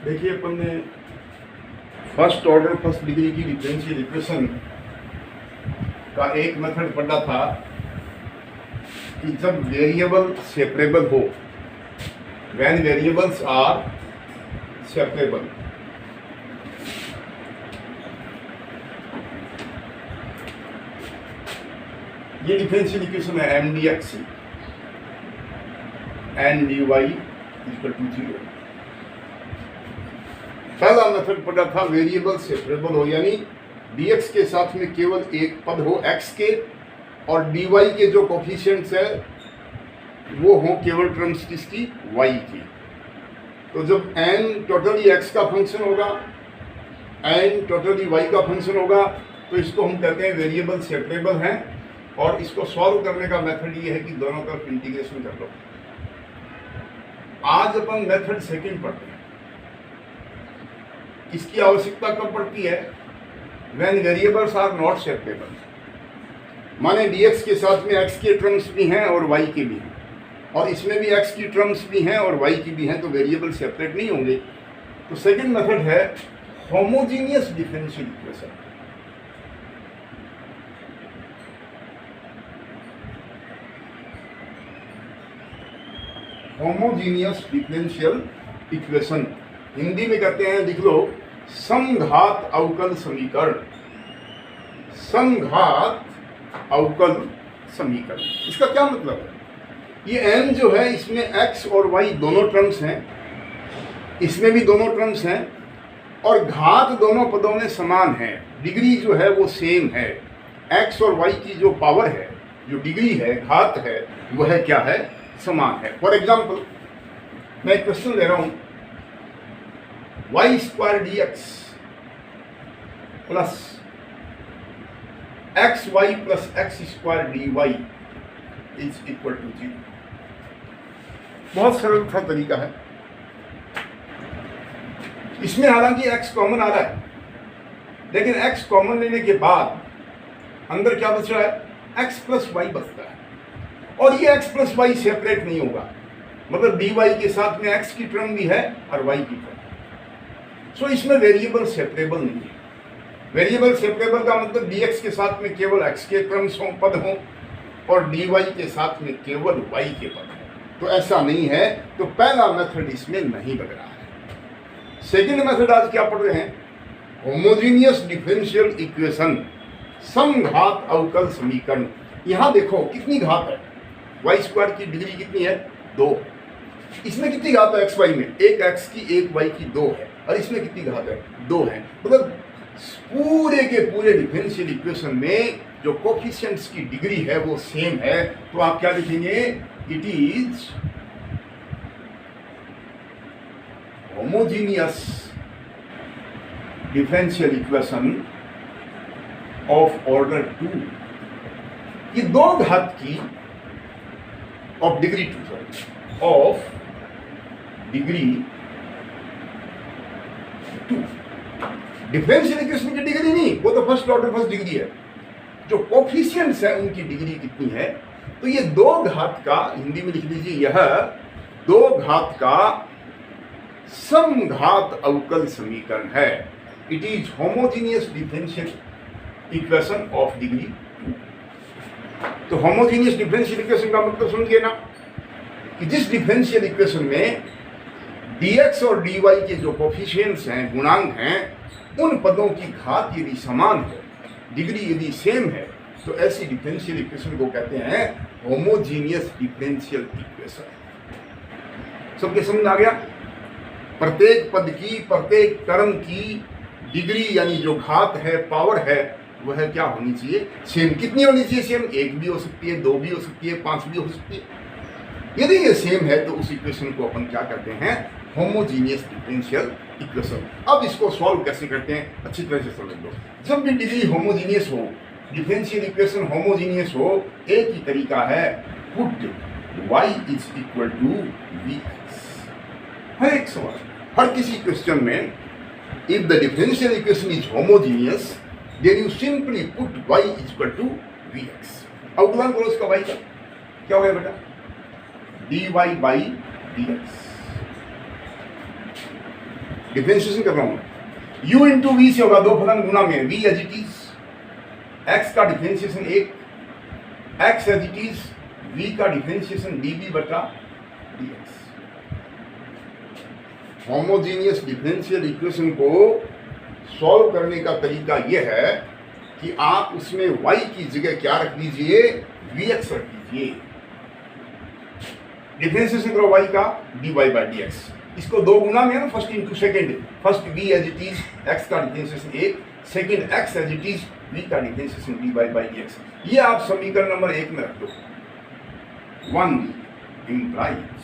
देखिए, अपन ने फर्स्ट ऑर्डर फर्स्ट डिग्री की डिफरेंशियल इक्वेशन का एक मेथड पढ़ा था कि जब वेरिएबल सेपरेबल हो, व्हेन वेरिएबल्स आर सेपरेबल, ये डिफरेंशियल इक्वेशन है M D X N D Y equal to 0। पहला मेथड पढ़ा था वेरिएबल सेपरेबल हो, यानी dx के साथ में केवल एक पद हो x के, और dy के जो कोफिशिएंट्स है वो हो केवल टर्म्स किसकी, y की। तो जब n टोटली x का फंक्शन होगा, n टोटली y का फंक्शन होगा, तो इसको हम कहते हैं वेरिएबल सेपरेबल हैं। और इसको सॉल्व करने का मेथड ये है कि दोनों तरफ इंटीग्रेशन कर लो। आज अपन मेथड सेकंड पढ़ते हैं। इसकी आवश्यकता कब पड़ती है, when variables are not separable, माने dx के साथ में x के टर्म्स भी हैं और y के भी हैं, और इसमें भी x की टर्म्स भी हैं और y की भी हैं, तो वेरिएबल सेपरेट नहीं होंगे। तो सेकंड मेथड है homogeneous differential equation. Homogeneous differential equation Hindi में कहते हैं, लिख लो, समघात अवकल समीकरण। समघात अवकल समीकरण, इसका क्या मतलब है? ये m जो है, इसमें x और y दोनों टर्म्स हैं, इसमें भी दोनों टर्म्स हैं, और घात दोनों पदों में समान है, डिग्री जो है वो सेम है। x और y की जो पावर है, जो डिग्री है, घात है, वह क्या है, समान है। फॉर एग्जाम्पल, मैं क्वेश्चन ले रहा हूं, y square D X plus X Y plus x square D Y is equal to 0। बहुत सरल सा तरीका है। इसमें हालांकि x कॉमन आ रहा है, लेकिन x कॉमन लेने के बाद अंदर क्या बच रहा है, x प्लस वाई बचता है, और ये x प्लस वाई सेपरेट नहीं होगा, मतलब dy के साथ में x की टर्म भी है और y की टर्म। सो इसमें वेरिएबल सेपरेबल नहीं है। वेरिएबल सेपरेबल का मतलब dx के साथ में केवल x के टर्म्स हों, पद हों, और dy के साथ में केवल y के पद हों। तो ऐसा नहीं है, तो पहला मेथड इसमें नहीं लग रहा है। सेकंड मेथड आज क्या पढ़ रहे हैं, होमोजीनियस डिफरेंशियल इक्वेशन, समघात अवकल समीकरण। यहां देखो कितनी घात है, y स्क्वायर की डिग्री कितनी है, 2। इसमें कितनी घात है, xy में, एक x की एक y की 2 है, और इसमें कितनी घात है, 2 है। मतलब पूरे के पूरे डिफरेंशियल इक्वेशन में जो कोफिशिएंट्स की डिग्री है वो सेम है। तो आप क्या लिखेंगे, it is homogeneous differential equation of order 2। ये 2 घात की of degree 2, of degree 2। Differential equation की डिग्री नहीं, वो तो फर्स्ट ऑर्डर फर्स्ट डिग्री है। जो कोफिशिएंट्स है उनकी डिग्री कितनी है, तो ये 2 घात का, हिंदी में लिख लीजिए, यह 2 घात का समघात अवकल समीकरण है। It is homogeneous differential equation of degree 2। तो होमोजीनियस डिफरेंशियल इक्वेशन का मतलब समझिए ना, कि जिस डिफरेंशियल इक्वेशन में dx और dy के जो कोफिशिएंट्स हैं, गुणांक हैं, उन पदों की घात यदि समान है, डिग्री यदि सेम है, तो ऐसी डिफरेंशियल इक्वेशन को कहते हैं होमोजीनियस डिफरेंशियल इक्वेशन। सबके समझ आ गया? प्रत्येक पद की, प्रत्येक टर्म की डिग्री यानी जो घात है, पावर है, वह क्या होनी चाहिए, सेम। कितनी होनी चाहिए, सेम। 1 भी हो सकती है, 2 भी हो सकती है, 5 भी हो सकती है। यदि ये सेम है तो उस इक्वेशन को अपन क्या कहते हैं, होमोजीनियस डिफरेंशियल इक्वेशन। अब इसको सॉल्व कैसे करते हैं, अच्छी तरह से समझ लो। जब भी डिग्री होमोजीनियस हो, डिफरेंशियल इक्वेशन होमोजीनियस हो, एक ही तरीका है, put y is equal to vx। हर एक सवाल, हर किसी क्वेश्चन में, if the differential equation is homogeneous, then you simply put y is equal to vx। अवकलन करो इसका y का, क्या हो गया बेटा, dy by dx। डिफरेंशिएशन कर रहा हूँ u इंटू वी से होगा, दो फलन गुना में v as it is, x का differentiation 1, x as it is, v का डिफरेंशिएशन dv बटा dx। होमोजीनियस डिफरेंशियल इक्वेशन को सॉल्व करने का तरीका यह है कि आप उसमें y की जगह क्या रख दीजिए, vx रख दीजिए। डिफरेंशिएशन करो y का dy बाई dx, इसको दो गुना में है ना, first into second, first v as it is, x का differentiation 1, second x as it is, v का डिफरेंशिएशन dy बाई dx। ये आप समीकरण नंबर 1 में रख दो। 1 implies,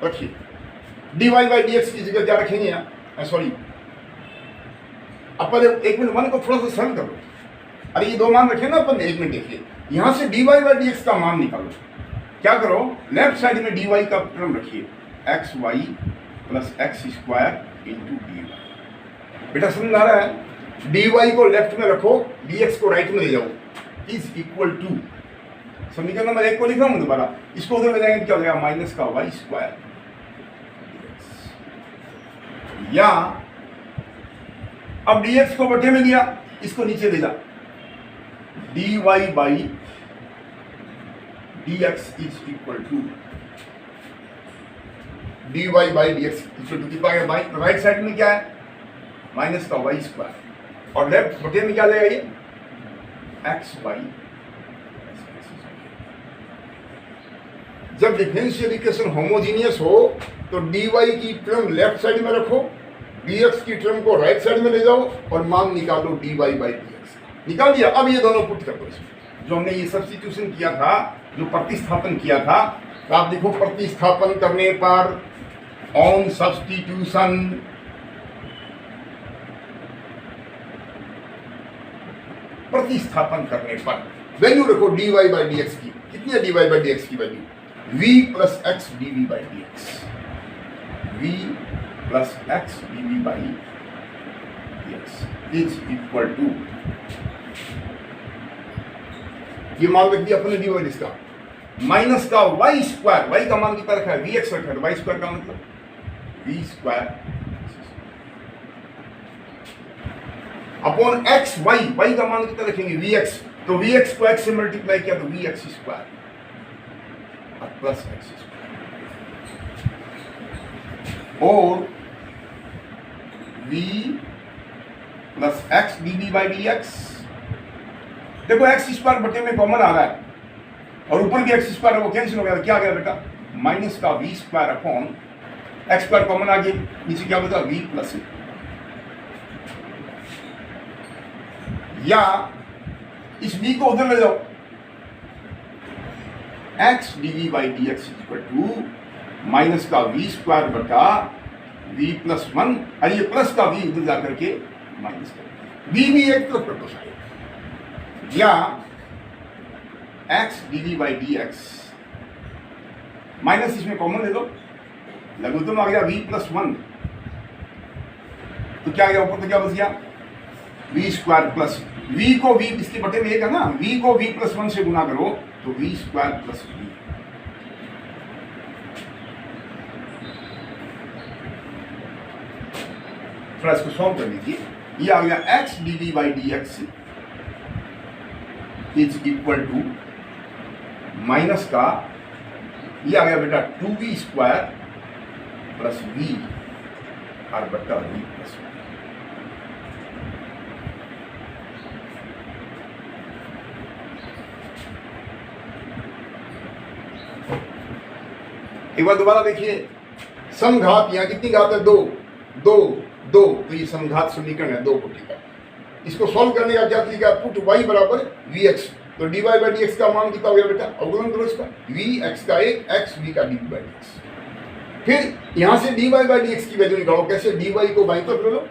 रखिए dy बाई dx की जगह क्या रखेंगे यहाँ, सॉरी अपन एक मिनट 1 को थोड़ा सा सरल कर लो। अरे ये दो मान रखे ना अपन, एक मिनट देखिए, यहां से dy बाई dx का मान निकालो। क्या करो, लेफ्ट साइड में dy का टर्म रखिए, x Y plus x square into D. बेटा समझ आ रहा है, dy को लेफ्ट में रखो, dx को राइट में ले जाओ, इज इक्वल टू, समीकरण नंबर 1 को लिख रहा हूं दोबारा, इसको उधर ले जाएंगे क्या हो जाएगा, माइनस का वाई स्क्वायर, या अब dx को बटे में लिया, इसको नीचे ले जा, dy by dx is equal to, dy by dx equal to कितना है, राइट साइड में क्या है, माइनस का वाई स्क्वायर, और लेफ्ट बटे में क्या लेगा ये, एक्स वाई। जब डिफरेंशियल इक्वेशन होमोजीनियस हो तो dy की टर्म लेफ्ट साइड में रखो, dx की टर्म को राइट साइड में ले जाओ और मान निकालो dy बाई dx। निकाल दिया, अब ये दोनों पुट कर दो इसमें, जो हमने ये सब्स्टिट्यूशन किया था, जो प्रतिस्थापन किया था, तो आप देखो प्रतिस्थापन करने पर, ऑन सब्स्टिट्यूशन, प्रतिस्थापन करने पर वैल्यू रखो dy बाई dx की, कितनी है dy बाई dx की value, v plus x dv by dx, v plus x dv by dx is equal to, ये मान रख दिया अपने dy इसका, माइनस का वाई स्क्वायर, वाई का मान कितना रखा है, vx रखा है, वाई स्क्वायर का मतलब v square upon x y, y का मान कितना रखेंगे, vx, तो vx को x से मल्टीप्लाई किया तो vx square plus x square, और v plus x dv by dx। देखो एक्स स्क्वायर बटे में कॉमन आ रहा है, और ऊपर भी एक्स स्क्वायर है, वो कैंसिल हो गया, क्या आ गया बेटा, माइनस का v square upon x square common आ गया, नीचे क्या बता, v प्लस, या इस v को उधर ले जाओ, x dv by dx equal to minus का v स्क्वायर बटा v प्लस 1, अरे ये प्लस का v उधर जाकर के माइनस कर, v भी एक तरफ कर दो शायद, या x dv by dx, minus इसमें कॉमन ले लो, लघुत्तम आ गया v प्लस 1, तो क्या आ गया ऊपर, तो क्या बच गया, v स्क्वायर प्लस, v को v इसके बटे में एक है ना, v को v प्लस 1 से गुना करो तो v स्क्वायर प्लस v, थोड़ा इसको सॉल्व कर लीजिए, ये आ गया x dv by dx is equal to minus का, ये आ गया बेटा 2v स्क्वायर प्लस v और बटा v प्लस 1। एक बार दोबारा देखिए, समघात यहाँ कितनी घात है, 2 2 2, तो ये समघात समीकरण है 2 कोटि का। इसको सॉल्व करने का क्या तरीका है, पुट y बराबर vx, तो dy बाई dx का मान कितना हो गया बेटा, अवकलन करो इसका, vx का 1, x v का dy बाई dx। फिर यहाँ से dy बाई dx की वैल्यू निकालो, कैसे, dy को बाईं तरफ ले लो,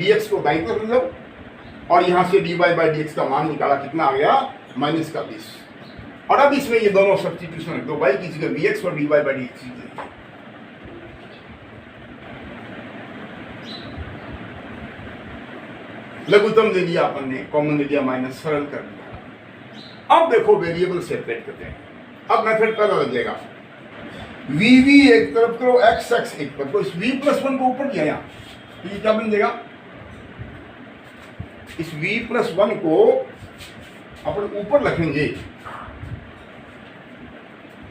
dx को दाईं तरफ ले लो, और यहाँ से dy बाई dx का मान निकाला, कितना आ गया, माइनस का 20, और अब इसमें ये दोनों सब्स्टिट्यूशन रख दो, y की जगह vx और dy बाई dx की जगह, लघुत्तम ले लिया अपन ने, कॉमन ले लिया, माइनस, सरल कर दिया। अब देखो वेरिएबल सेपरेट करते हैं, अब मेथड पहला लग जाएगा, वी एक तरफ करो, एक्स एक तरफ करो, इस v+1 को ऊपर लिया यहाँ, तो ये क्या बन जाएगा, इस v+1 को अपन ऊपर रखेंगे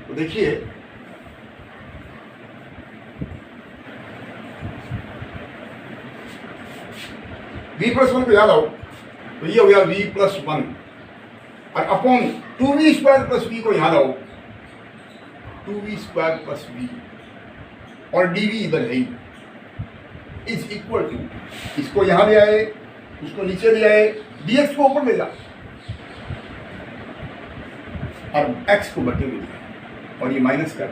तो देखिए v+1 को याद आओ तो ये हो गया v+1 और अपॉन 2v² + v को याद आओ 2v² + v और dv इधर है इज इक्वल टू, इसको यहां ले आए, उसको नीचे ले आए, dx को ऊपर ले जा और x को बटे में लिया और ये माइनस कर,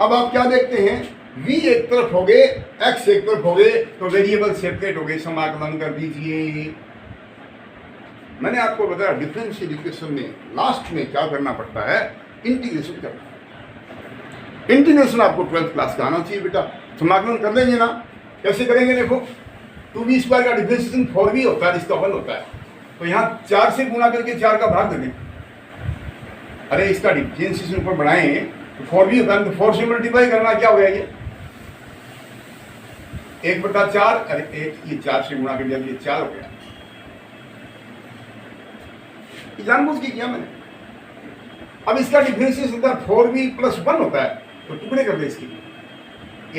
अब आप क्या देखते हैं, v एक तरफ हो गए, x एक तरफ हो गए, तो वेरिएबल सेपरेट हो गए, समाकलन कर दीजिए। मैंने आपको बताया डिफरेंशियल इक्वेशन में लास्ट में क्या करना पड़ता है, इंटीग्रेशन करना है। इंटीग्रेशन आपको 12th क्लास का आना चाहिए बेटा। समाकलन कर देंगे ना, कैसे करेंगे देखो, 2v² का डिफरेंशिएशन 4v होता है, इसका 1 होता है, तो यहाँ 4 से गुणा करके 4 का भाग दे दें। अरे इसका डिफरेंशिएशन ऊपर बढ़ाएं तो 4v होता है, तो 4 से मल्टीप्लाई करना, क्या हो गया ये 1/4, अरे 1 ये 4 से गुणा कर दिया, ये 4 हो गया, जानबूझ के किया मैंने। अब इसका डिफरेंशिएशन होता है 4v + 1 होता है, तो टुकड़े कर दे इसके,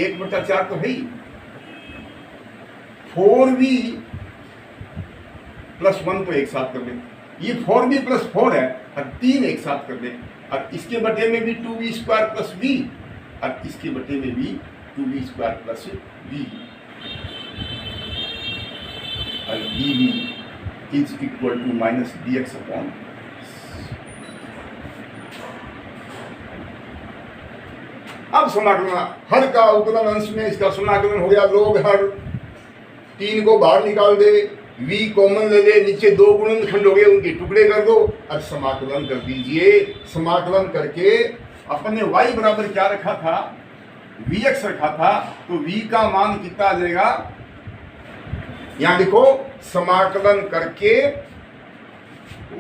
1/4 तो है ही, 4v + 1 को एक साथ कर दे, ये 4v + 4 है और 3 एक साथ कर दे, और इसके बटे में भी 2v² + v और इसके बटे में भी 2v² + v और dv is equal to -dx upon. अब समाकलन, हर का अवकलन अंश में इसका समाकलन हो गया log हर, 3 को बाहर निकाल दे, v कॉमन ले ले, नीचे 2 गुणनखंड हो गए, उनके टुकड़े कर दो और समाकलन कर दीजिए। समाकलन करके अपने y बराबर क्या रखा था, vx रखा था, तो v का मान कितना आ जाएगा, यहां देखो, समाकलन करके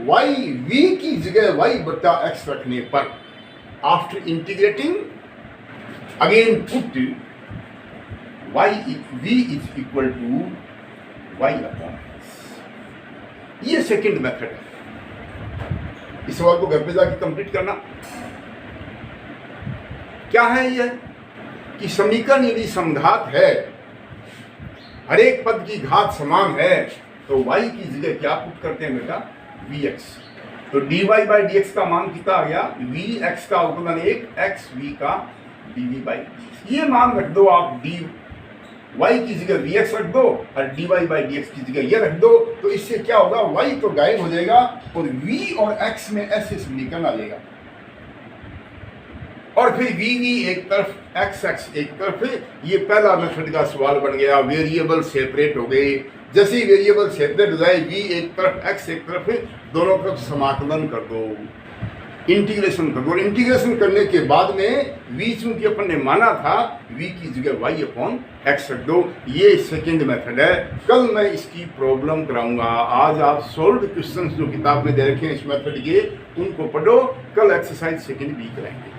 y v की जगह y/x रखने पर, after integrating again put v is equal to y/x। ये सेकंड मेथड है। इस सवाल को घर पे जाके कंप्लीट करना। क्या है यह कि समीकरण यदि समघात है, हर एक पद की घात समान है, तो y की जगह क्या पुट करते हैं बेटा, vx, तो dy/dx का मान कितना आ गया, vx का अवकलन 1, x v का dv/dx। ये मान रख दो आप, dy की जगह vx रख दो और dy/dx की जगह ये रख दो, तो इससे क्या होगा, y तो गायब हो जाएगा और v और x में ऐसे समीकरण आ जाएगा, और फिर v एक तरफ, x एक तरफ। ये पहला मेथड का सवाल बन गया, वेरिएबल सेपरेट हो गए। जैसे ही वेरिएबल सेपरेट हो जाए, v एक तरफ, x एक तरफ, दोनों तरफ समाकलन कर दो, इंटीग्रेशन कर दो। इंटीग्रेशन करने के बाद में v चूंकि अपन ने माना था, v की जगह y/x रख दो। ये सेकंड मेथड है। कल मैं इसकी प्रॉब्लम कराऊंगा। आज आप सोल्व्ड क्वेश्चंस जो किताब में दे रखे हैं इस मेथड के, उनको पढ़ो, कल एक्सरसाइज सेकंड बी कराएंगे।